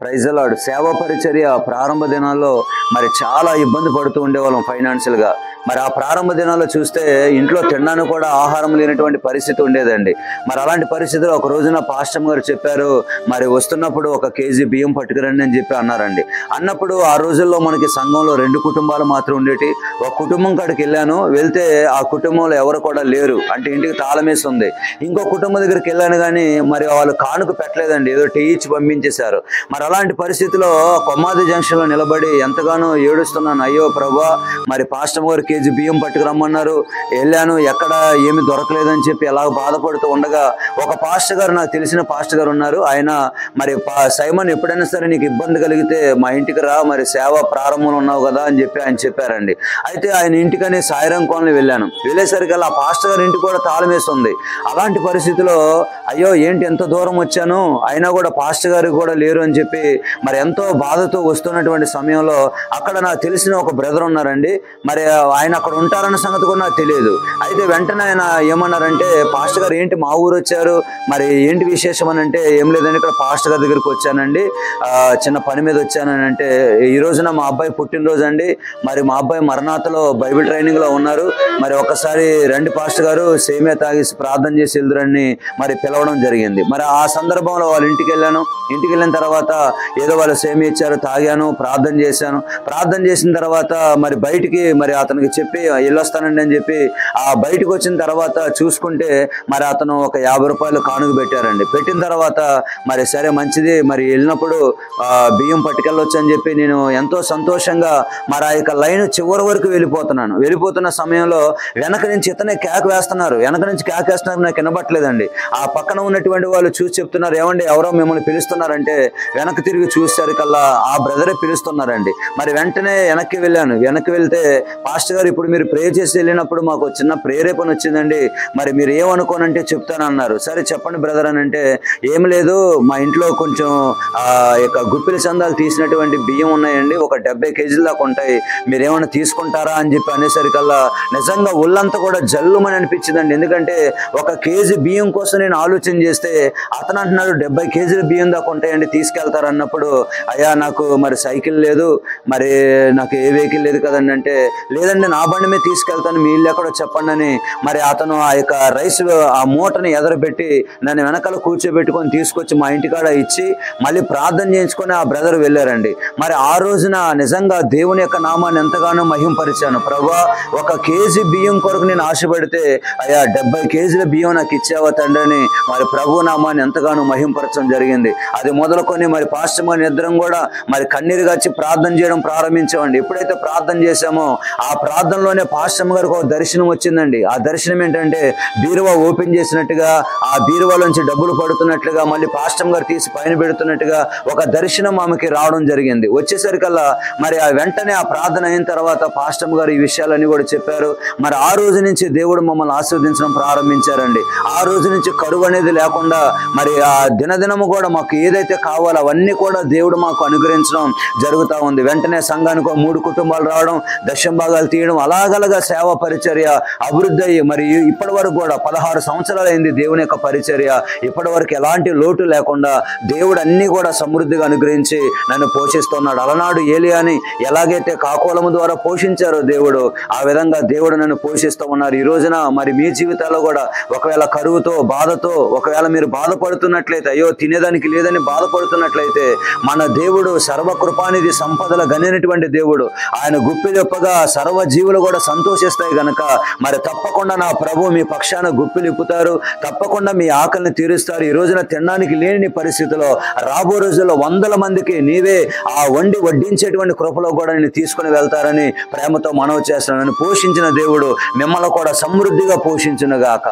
Praise the lord. సేవా పరిచర్య ప్రారంభ దినాల్లో మరి చాలా ఇబ్బంది పడుతూ ఉండేవాళ్ళం ఫైనాన్షియల్గా. మరి ఆ ప్రారంభ దినాల్లో చూస్తే ఇంట్లో తినడానికి కూడా ఆహారం లేనటువంటి పరిస్థితి ఉండేదండి. మరి అలాంటి పరిస్థితుల్లో ఒక రోజున పాస్టర్ గారు చెప్పారు, మరి వస్తున్నప్పుడు 1 కేజీ బియ్యం పట్టుకురండి అని చెప్పి అన్నారండి. అన్నప్పుడు ఆ రోజుల్లో మనకి సంఘంలో 2 కుటుంబాలు మాత్రం ఉండేటి. ఒక కుటుంబం కాడికి వెళ్ళాను, వెళ్తే ఆ కుటుంబంలో ఎవరు కూడా లేరు, అంటే ఇంటికి తాళమేసి ఉంది. ఇంకో కుటుంబం దగ్గరికి వెళ్ళాను కానీ మరి వాళ్ళు కానుక పెట్టలేదండి, ఏదో టీ ఇచ్చి పంపించేశారు. మరి అలాంటి పరిస్థితిలో కొమ్మాది జంక్షన్లో నిలబడి ఎంతగానో ఏడుస్తున్నాను. అయ్యో ప్రభా, మరి పాస్టర్ గారు కేజీ బియ్యం పట్టుకురమ్మన్నారు, వెళ్ళాను, ఎక్కడ ఏమి దొరకలేదని చెప్పి ఎలా బాధపడుతూ ఉండగా ఒక పాస్టర్ గారు, నాకు తెలిసిన పాస్టర్ గారు ఉన్నారు. ఆయన మరి సైమన్ ఎప్పుడైనా సరే నీకు ఇబ్బంది కలిగితే మా ఇంటికి రా, మరి సేవ ప్రారంభంలో ఉన్నావు కదా అని చెప్పి ఆయన చెప్పారండి. అయితే ఆయన ఇంటికని సాయిరం కాలనీ వెళ్ళాను. వెళ్ళేసరికి ఆ పాస్టర్ గారి ఇంటికి కూడా తాళం వేసి ఉంది. అలాంటి పరిస్థితిలో అయ్యో ఏంటి ఎంత దూరం వచ్చాను, అయినా కూడా పాస్టర్ గారికి కూడా లేరు అని చెప్పి మరి ఎంతో బాధతో వస్తున్నటువంటి సమయంలో అక్కడ నాకు తెలిసిన ఒక బ్రదర్ ఉన్నారండి. మరి ఆయన అక్కడ ఉంటారన్న సంగతి కూడా నాకు తెలియదు. అయితే వెంటనే ఆయన ఏమన్నారంటే, పాస్టర్ గారు ఏంటి మా ఊరు వచ్చారు, మరి ఏంటి విశేషం అని అంటే, ఏం లేదండి ఇక్కడ పాస్టర్ గారి దగ్గరికి వచ్చానండి, చిన్న పని మీద వచ్చానని అంటే, ఈ రోజున మా అబ్బాయి పుట్టినరోజు అండి, మరి మా అబ్బాయి మరణాతలో బైబిల్ ట్రైనింగ్లో ఉన్నారు, మరి ఒకసారి రండి పాస్టర్ గారు సేమియా తాగేసి ప్రార్థన చేసి వెళ్దురని మరి పిలవడం జరిగింది. మరి ఆ సందర్భంలో వాళ్ళ ఇంటికి వెళ్ళాను. ఇంటికి వెళ్ళిన తర్వాత ఏదో వాళ్ళు సేమియా ఇచ్చారు, తాగాను, ప్రార్థన చేశాను. ప్రార్థన చేసిన తర్వాత మరి బయటికి మరి అతనికి చెప్పి వెళ్ళొస్తానండి అని చెప్పి ఆ బయటకు వచ్చిన తర్వాత చూసుకుంటే మరి అతను ఒక 50 రూపాయలు కానుక పెట్టారండి. పెట్టిన తర్వాత మరి సరే మంచిది, మరి వెళ్ళినప్పుడు బియ్యం పట్టుకెళ్ళొచ్చు అని చెప్పి నేను ఎంతో సంతోషంగా మరి ఆ యొక్క లైన్ చివరి వరకు వెళ్ళిపోతున్నాను. వెళ్ళిపోతున్న సమయంలో వెనక నుంచి ఇతనే కేక వేస్తున్నారు. వెనక నుంచి కేక వేస్తున్నారు, నాకు వినబట్టలేదండి. ఆ పక్కన ఉన్నటువంటి వాళ్ళు చూసి చెప్తున్నారు, ఏమండి ఎవరో మిమ్మల్ని పిలుస్తున్నారంటే వెనక్కి తిరిగి చూసేసరికల్లా ఆ బ్రదరే పిలుస్తున్నారండి. మరి వెంటనే వెనక్కి వెళ్ళాను. వెనక్కి వెళ్తే పాస్టర్ గారు ఇప్పుడు మీరు ప్రే చేసి వెళ్ళినప్పుడు మాకు చిన్న ప్రేరేపణ వచ్చిందండి, మరి మీరు ఏమనుకోనంటే చెప్తానన్నారు. సరే చెప్పండి బ్రదర్ అని అంటే, ఏం లేదు మా ఇంట్లో కొంచెం గుప్పిలి చందాలు తీసినటువంటి బియ్యం ఉన్నాయండి, ఒక 70 కేజీల దాకా ఉంటాయి, మీరేమైనా తీసుకుంటారా అని చెప్పి అనేసరికల్లా నిజంగా ఒళ్ళంతా కూడా జల్లుమని అనిపించిందండి. ఎందుకంటే 1 కేజీ బియ్యం కోసం నేను ఆలోచన చేస్తే అతను అంటున్నాడు 70 కేజీల బియ్యం దాకా ఉంటాయండి తీసుకెళ్తారు అన్నప్పుడు, అయ్యా నాకు మరి సైకిల్ లేదు, మరి నాకు ఏ వెహికల్ లేదు కదండి అంటే, లేదండి నా బండి మీద తీసుకెళ్తాను, మీ ఇల్లు ఎక్కడో చెప్పండి అని మరి అతను ఆ యొక్క రైస్ ఆ మూటని ఎదరబెట్టి నన్ను వెనకాల కూర్చోబెట్టుకొని తీసుకొచ్చి మా ఇంటికాడ ఇచ్చి మళ్ళీ ప్రార్థన చేయించుకొని ఆ బ్రదర్ వెళ్ళారండి. మరి ఆ రోజున నిజంగా దేవుని యొక్క నామాన్ని ఎంతగానో మహింపరిచాను. ప్రభా 1 కేజీ బియ్యం కొరకు నేను ఆశపడితే అయ్యా 70 కేజీల బియ్యం నాకు ఇచ్చావా తండ్రి అని మరి ప్రభు నామాన్ని ఎంతగానో మహింపరచడం జరిగింది. అది మొదలుకొని మరి పాస్టర్ గారి ఇద్దరం కూడా మరి కన్నీరు గార్చి ప్రార్థన చేయడం ప్రారంభించామండి. ఎప్పుడైతే ప్రార్థన చేశామో ఆ ప్రార్థనలోనే పాస్టర్ గారికి ఒక దర్శనం వచ్చిందండి. ఆ దర్శనం ఏంటంటే బీరువా ఓపెన్ చేసినట్టుగా, ఆ బీరువాలోంచి డబ్బులు పడుతున్నట్లుగా, మళ్ళీ పాస్టర్ గారు తీసి పైన పెడుతున్నట్టుగా ఒక దర్శనం ఆమెకి రావడం జరిగింది. వచ్చేసరికల్లా మరి ఆ వెంటనే ఆ ప్రార్థన అయిన తర్వాత పాస్టర్ గారు ఈ విషయాలన్నీ కూడా చెప్పారు. మరి ఆ రోజు నుంచి దేవుడు మమ్మల్ని ఆశీర్వదించడం ప్రారంభించారండి. ఆ రోజు నుంచి కరువు అనేది లేకుండా మరి ఆ దినదినము కూడా మాకు ఏదైతే కావాలో అవన్నీ కూడా దేవుడు మాకు అనుగ్రహించడం జరుగుతూ ఉంది. వెంటనే సంఘానికి 3 కుటుంబాలు రావడం, దశమ భాగాలు తీయడం, అలాగలగా సేవా పరిచర్య అభివృద్ధి అయ్యి మరి ఇప్పటి వరకు కూడా 16 సంవత్సరాలు అయింది దేవుని యొక్క పరిచర్య. ఇప్పటి వరకు ఎలాంటి లోటు లేకుండా దేవుడు అన్ని కూడా సమృద్ధిగా అనుగ్రహించి నన్ను పోషిస్తున్నాడు. అలనాడు ఏలియాని ఎలాగైతే కాకోలము ద్వారా పోషించారో దేవుడు, ఆ విధంగా దేవుడు నన్ను పోషిస్తూ ఉన్నారు. ఈ రోజున మరి మీ జీవితాల్లో కూడా ఒకవేళ కరువుతో బాధతో ఒకవేళ మీరు బాధపడుతున్నట్లయితే, అయ్యో తినేదానికి లేదని బాధపడుతున్నట్లయితే, మన దేవుడు సర్వకృపానిధి సంపదల గనినటువంటి దేవుడు. ఆయన గుప్పిలిప్పగా సర్వజీవులు కూడా సంతోషిస్తాయి గనక మరి తప్పకుండా నా ప్రభు మీ పక్షాన గుప్పిలిప్పుతారు, తప్పకుండా మీ ఆకలిని తీరుస్తారు. ఈ రోజున తినడానికి లేని పరిస్థితిలో రాబో రోజుల్లో 100 మందికి నీవే ఆ వడ్డించేటువంటి కృపలో కూడా నేను తీసుకుని వెళ్తారని ప్రేమతో మనవి చేస్తున్నాను. పోషించిన దేవుడు మిమ్మల్ని కూడా సమృద్ధిగా పోషించునుగాక.